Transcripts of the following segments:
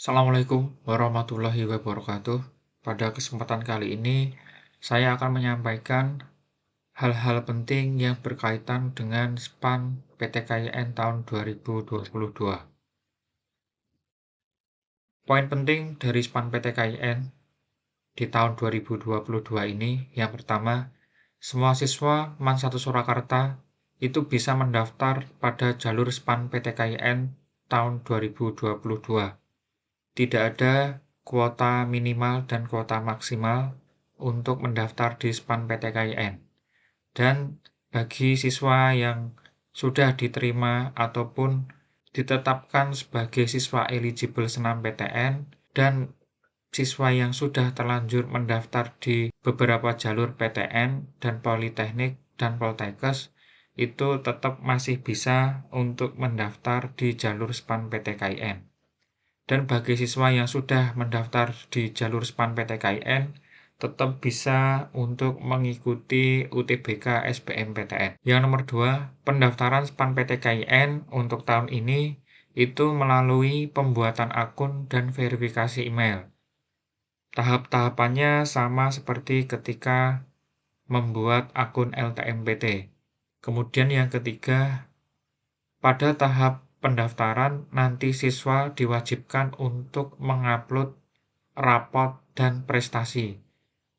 Assalamualaikum warahmatullahi wabarakatuh. Pada kesempatan kali ini, saya akan menyampaikan hal-hal penting yang berkaitan dengan SPAN PTKIN tahun 2022. Poin penting dari SPAN PTKIN di tahun 2022 ini, yang pertama, semua siswa MAN 1 Surakarta itu bisa mendaftar pada jalur SPAN PTKIN tahun 2022. Tidak ada kuota minimal dan kuota maksimal untuk mendaftar di SPAN PTKIN. Dan bagi siswa yang sudah diterima ataupun ditetapkan sebagai siswa eligible SNMPTN dan siswa yang sudah terlanjur mendaftar di beberapa jalur PTN dan Politeknik dan Poltekkes itu tetap masih bisa untuk mendaftar di jalur SPAN PTKIN. Dan bagi siswa yang sudah mendaftar di jalur SPAN PTKIN, tetap bisa untuk mengikuti UTBK SBMPTN. Yang nomor 2, pendaftaran SPAN PTKIN untuk tahun ini itu melalui pembuatan akun dan verifikasi email. Tahap-tahapannya sama seperti ketika membuat akun LTMPT. Kemudian yang ketiga, pada tahap pendaftaran, nanti siswa diwajibkan untuk mengupload rapot dan prestasi.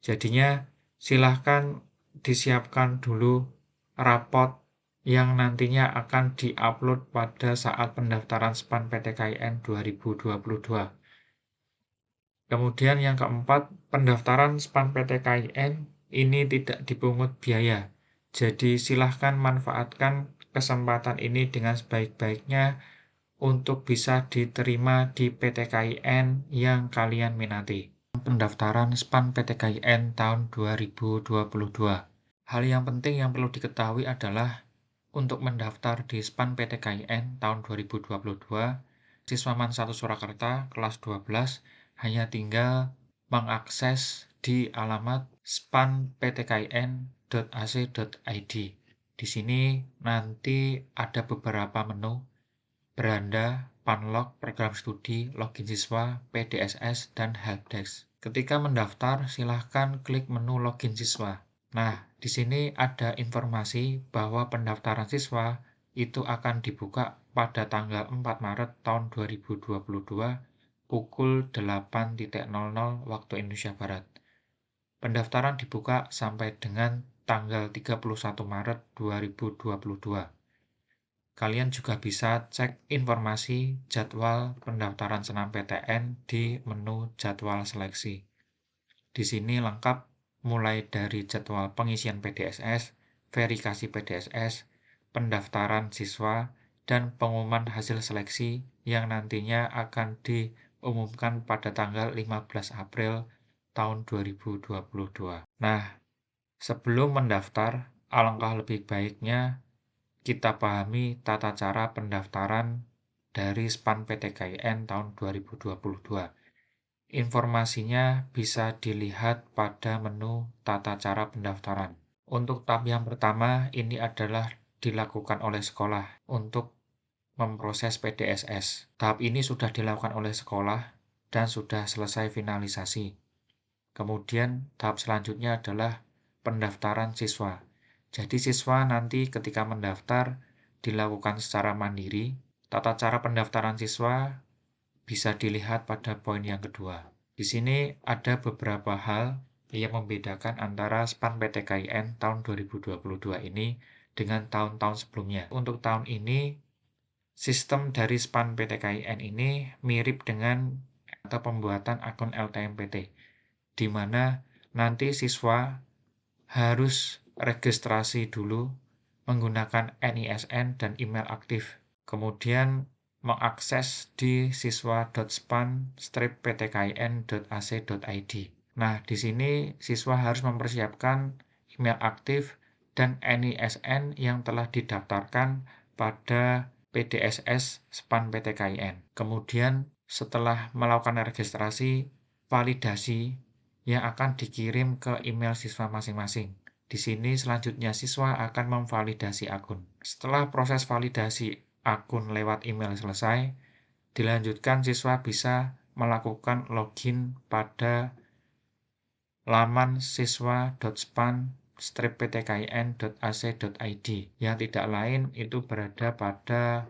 Jadinya, silahkan disiapkan dulu rapot yang nantinya akan diupload pada saat pendaftaran SPAN PTKIN 2022. Kemudian yang keempat, pendaftaran SPAN PTKIN ini tidak dipungut biaya. Jadi silahkan manfaatkan kesempatan ini dengan sebaik-baiknya untuk bisa diterima di PTKIN yang kalian minati. Pendaftaran SPAN PTKIN tahun 2022. Hal yang penting yang perlu diketahui adalah untuk mendaftar di SPAN PTKIN tahun 2022, siswa MAN 1 Surakarta kelas 12 hanya tinggal mengakses di alamat spanptkin.ac.id. Di sini nanti ada beberapa menu: beranda, panlog, program studi, login siswa, PDSS, dan helpdesk. Ketika mendaftar, silahkan klik menu login siswa. Nah, di sini ada informasi bahwa pendaftaran siswa itu akan dibuka pada tanggal 4 Maret tahun 2022 pukul 8.00 waktu Indonesia Barat. Pendaftaran dibuka sampai dengan tanggal 31 Maret 2022. Kalian juga bisa cek informasi jadwal pendaftaran SNMPTN di menu jadwal seleksi. Di sini lengkap mulai dari jadwal pengisian PDSS, verifikasi PDSS, pendaftaran siswa, dan pengumuman hasil seleksi yang nantinya akan diumumkan pada tanggal 15 April tahun 2022. Nah, sebelum mendaftar, alangkah lebih baiknya kita pahami tata cara pendaftaran dari SPAN PTKIN tahun 2022. Informasinya bisa dilihat pada menu tata cara pendaftaran. Untuk tahap yang pertama, ini adalah dilakukan oleh sekolah untuk memproses PDSS. Tahap ini sudah dilakukan oleh sekolah dan sudah selesai finalisasi. Kemudian tahap selanjutnya adalah pendaftaran siswa. Jadi siswa nanti ketika mendaftar dilakukan secara mandiri. Tata cara pendaftaran siswa bisa dilihat pada poin yang kedua. Di sini ada beberapa hal yang membedakan antara SPAN PTKIN tahun 2022 ini dengan tahun-tahun sebelumnya. Untuk tahun ini, sistem dari SPAN PTKIN ini mirip dengan atau pembuatan akun LTMPT, di mana nanti siswa harus registrasi dulu menggunakan NISN dan email aktif. Kemudian mengakses di siswa.span-ptkin.ac.id. Nah, di sini siswa harus mempersiapkan email aktif dan NISN yang telah didaftarkan pada PDSS SPAN PTKIN. Kemudian setelah melakukan registrasi, validasi yang akan dikirim ke email siswa masing-masing. Di sini selanjutnya siswa akan memvalidasi akun. Setelah proses validasi akun lewat email selesai, dilanjutkan siswa bisa melakukan login pada laman siswa.span-ptkn.ac.id yang tidak lain itu berada pada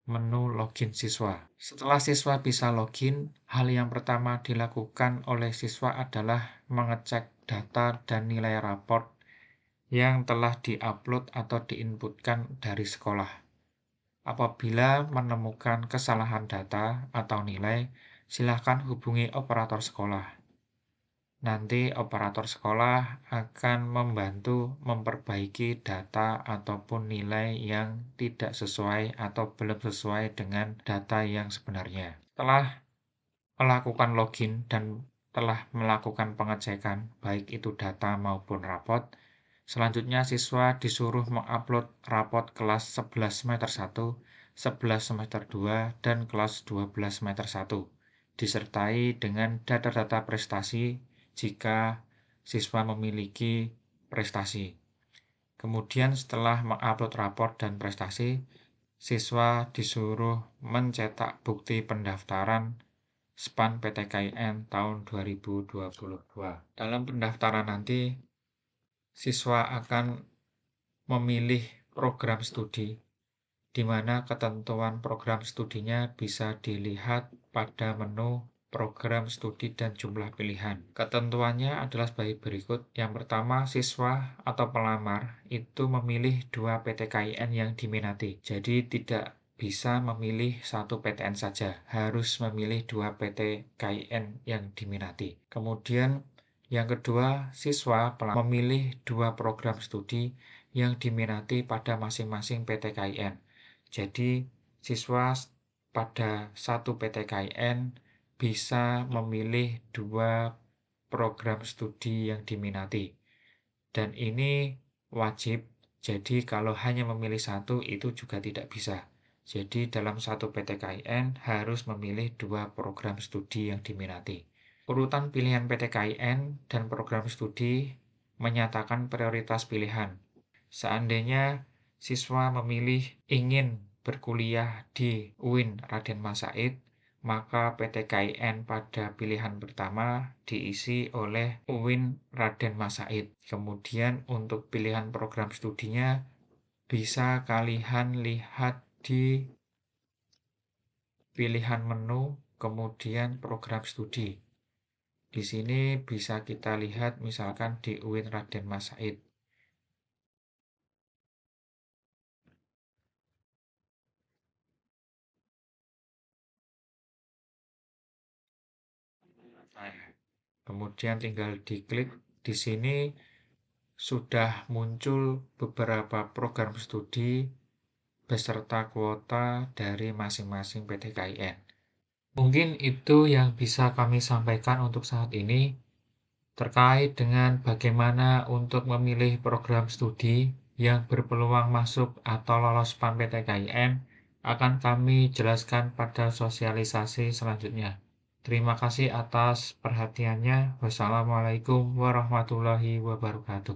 menu login siswa. Setelah siswa bisa login, hal yang pertama dilakukan oleh siswa adalah mengecek data dan nilai raport yang telah diupload atau diinputkan dari sekolah. Apabila menemukan kesalahan data atau nilai, silakan hubungi operator sekolah. Nanti operator sekolah akan membantu memperbaiki data ataupun nilai yang tidak sesuai atau belum sesuai dengan data yang sebenarnya. Setelah melakukan login dan telah melakukan pengecekan, baik itu data maupun rapot, selanjutnya siswa disuruh mengupload rapot kelas 11 semester 1, 11 semester 2, dan kelas 12 semester 1, disertai dengan data-data prestasi jika siswa memiliki prestasi. Kemudian setelah mengupload raport dan prestasi, siswa disuruh mencetak bukti pendaftaran SPAN PTKIN tahun 2022. Dalam pendaftaran nanti, siswa akan memilih program studi, di mana ketentuan program studinya bisa dilihat pada menu program studi dan jumlah pilihan. Ketentuannya adalah sebagai berikut. Yang pertama, siswa atau pelamar itu memilih 2 PTKIN yang diminati. Jadi tidak bisa memilih 1 PTN saja, harus memilih 2 PTKIN yang diminati. Kemudian yang kedua, siswa memilih 2 program studi yang diminati pada masing-masing PTKIN. Jadi, siswa pada 1 PTKIN bisa memilih 2 program studi yang diminati. Dan ini wajib, jadi kalau hanya memilih 1 itu juga tidak bisa. Jadi dalam 1 PTKIN harus memilih 2 program studi yang diminati. Urutan pilihan PTKIN dan program studi menyatakan prioritas pilihan. Seandainya siswa memilih ingin berkuliah di UIN Raden Mas Said, maka PTKIN pada pilihan pertama diisi oleh UIN Raden Mas Said. Kemudian untuk pilihan program studinya bisa kalian lihat di pilihan menu, kemudian program studi. Di sini bisa kita lihat misalkan di UIN Raden Mas Said. Kemudian tinggal diklik. Di sini sudah muncul beberapa program studi beserta kuota dari masing-masing PTKIN. Mungkin itu yang bisa kami sampaikan untuk saat ini terkait dengan bagaimana untuk memilih program studi yang berpeluang masuk atau lolos PAN PTKIN akan kami jelaskan pada sosialisasi selanjutnya. Terima kasih atas perhatiannya. Wassalamualaikum warahmatullahi wabarakatuh.